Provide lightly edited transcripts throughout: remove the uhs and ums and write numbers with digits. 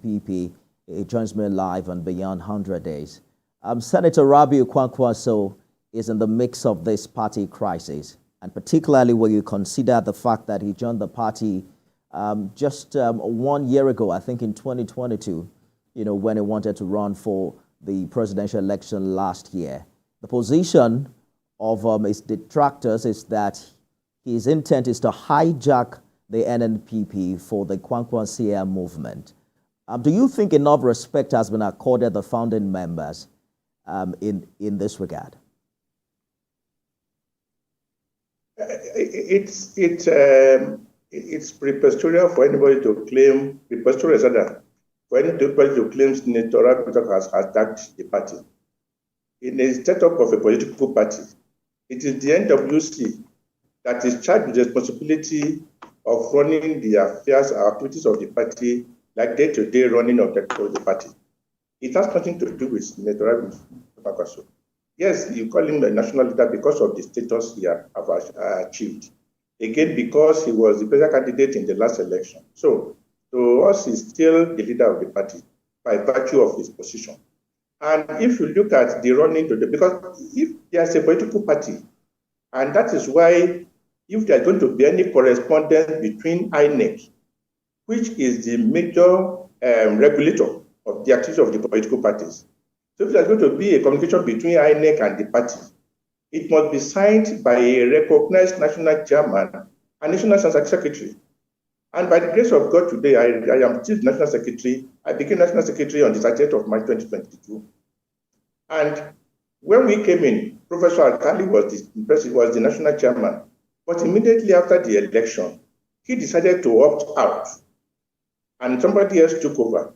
NNPP. He joins me live on Beyond 100 Days. Senator Rabiu Kwankwaso is in the mix of this party crisis, and particularly when you consider the fact that he joined the party just 1 year ago, I think in 2022, when he wanted to run for the presidential election last year. The position of his detractors is that his intent is to hijack the NNPP for the Kwankwaso movement. Do you think enough respect has been accorded the founding members in this regard? It's preposterous for anybody to claim, for anybody to claim Senator Rabiu has attacked the party. In a setup of a political party, it is the NWC that is charged with the responsibility of running the affairs and activities of the party, like day-to-day running of the party. It has nothing to do with Senator Rabiu Kwankwaso. Yes, you call him a national leader because of the status he has achieved. Again, because he was the presidential candidate in the last election. So, to us, he's still the leader of the party by virtue of his position. And if you look at the running to the, because if there's a political party, and that is why if there's going to be any correspondence between INEC, which is the major regulator of the activities of the political parties. So if there's going to be a communication between INEC and the party, it must be signed by a recognized national chairman and national secretary. And by the grace of God today, I am still national secretary. I became national secretary on the 30th of March 2022. And when we came in, Professor Alkali was the national chairman. But immediately after the election, he decided to opt out. And somebody else took over.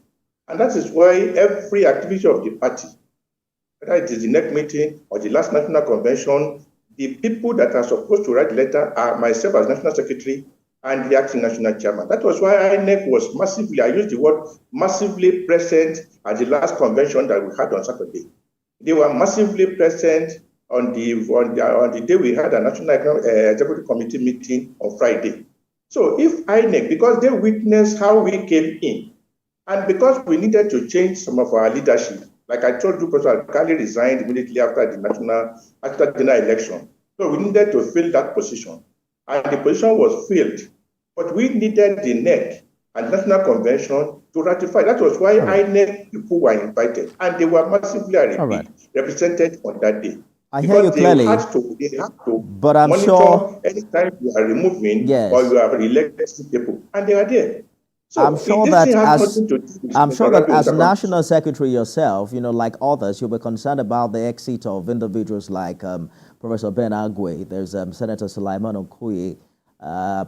And that is why every activity of the party, whether it is the next meeting or the last national convention, the people that are supposed to write the letter are myself as national secretary and the acting national chairman. That was why INEC was massively, I use the word massively present at the last convention that we had on Saturday. They were massively present on the day we had a National Executive Committee meeting on Friday. So if INEC, because they witnessed how we came in, and because we needed to change some of our leadership, like I told you, Professor Alkali resigned immediately after the general election. So we needed to fill that position. And the position was filled. But we needed the NEC and National Convention to ratify. That was why INEC people were invited. And they were massively represented on that day. I hear you clearly. They had to but I'm monitor sure anytime you are removing or you are elected people. And they are there. So I'm sure that as National Secretary yourself, like others, you'll be concerned about the exit of individuals like Professor Ben Agwe, there's Senator Sulaiman Okoye,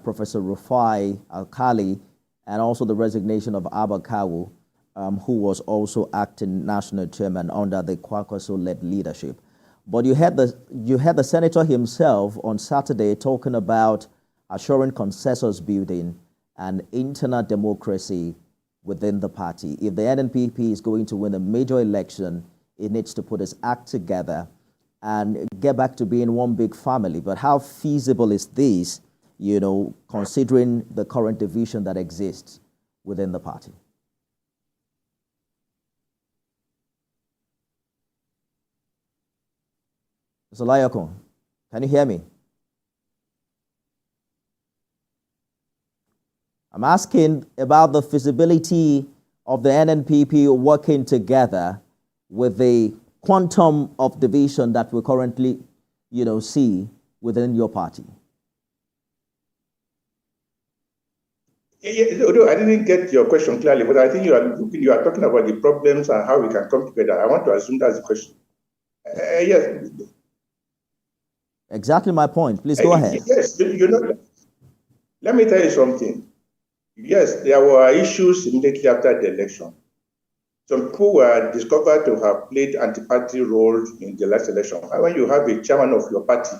Professor Rufai Alkali, and also the resignation of Abba Kawu, who was also acting national chairman under the Kwankwaso-led leadership. But you had the senator himself on Saturday talking about assuring consensus building and internal democracy within the party. If the NNPP is going to win a major election, it needs to put its act together and get back to being one big family. But how feasible is this, considering the current division that exists within the party? Mr. Layakon, can you hear me? I'm asking about the feasibility of the NNPP working together with the quantum of division that we currently, see within your party. Although I didn't get your question clearly, but I think you are talking about the problems and how we can come together. I want to assume that's the question. Yes. Exactly my point. Please go ahead. Yes, let me tell you something. Yes, there were issues immediately after the election. Some people were discovered to have played anti-party roles in the last election. When you have a chairman of your party,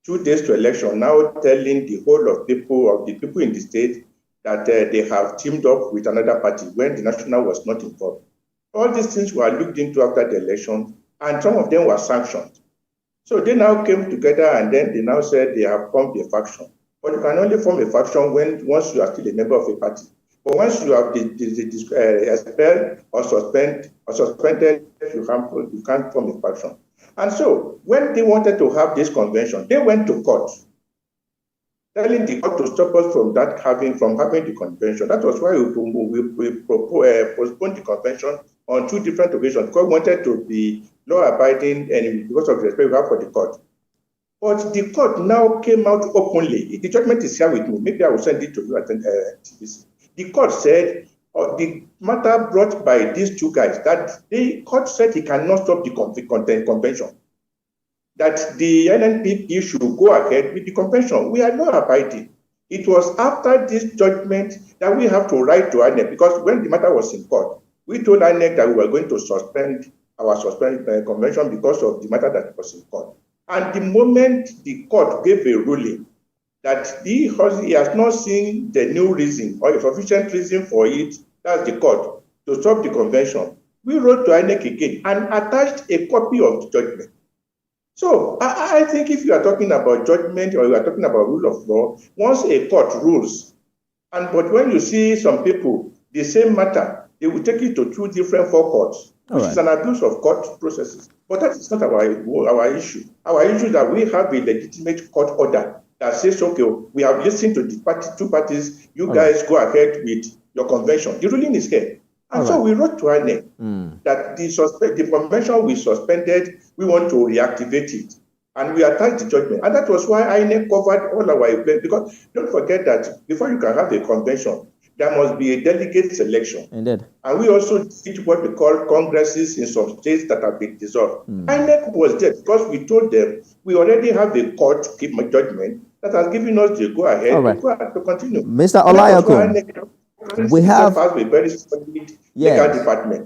2 days to election, now telling the whole of the people in the state that they have teamed up with another party when the national was not involved. All these things were looked into after the election, and some of them were sanctioned. So they now came together and then they now said they have formed a faction. But you can only form a faction once you are still a member of a party. But once you have expelled or suspended, you can't form a faction. And so when they wanted to have this convention, they went to court, telling the court to stop us from having the convention. That was why we postponed the convention on 2 different occasions, because we wanted to be law-abiding and because of the respect we have for the court. But the court now came out openly. The judgment is here with me. Maybe I will send it to you at TVC. The court said, the matter brought by these 2 guys, that the court said he cannot stop the convention, that the NNPP should go ahead with the convention. We are not abiding. It was after this judgment that we have to write to INEC, because when the matter was in court, we told INEC that we were going to suspend our convention because of the matter that was in court. And the moment the court gave a ruling that he has not seen the new reason or a sufficient reason for it, that's the court, to stop the convention, we wrote to INEC again and attached a copy of the judgment. So I think if you are talking about judgment or you are talking about rule of law, once a court rules, but when you see some people, the same matter, they will take it to 2 different courts, which is an abuse of court processes. But that is not our issue. Our issue is that we have a legitimate court order that says, okay, we have listened to the 2 parties, you guys go ahead with your convention. The ruling is here. And so we wrote to INEC that the convention we suspended, we want to reactivate it. And we attached the judgment. And that was why INEC covered all our events. Because don't forget that before you can have a convention, there must be a delegate selection. Indeed. And we also did what we call congresses in some states that have been dissolved. INEC was there because we told them we already have a court judgment that has given us the go-ahead to continue. Mr. Olayoko, we have a very solid legal department.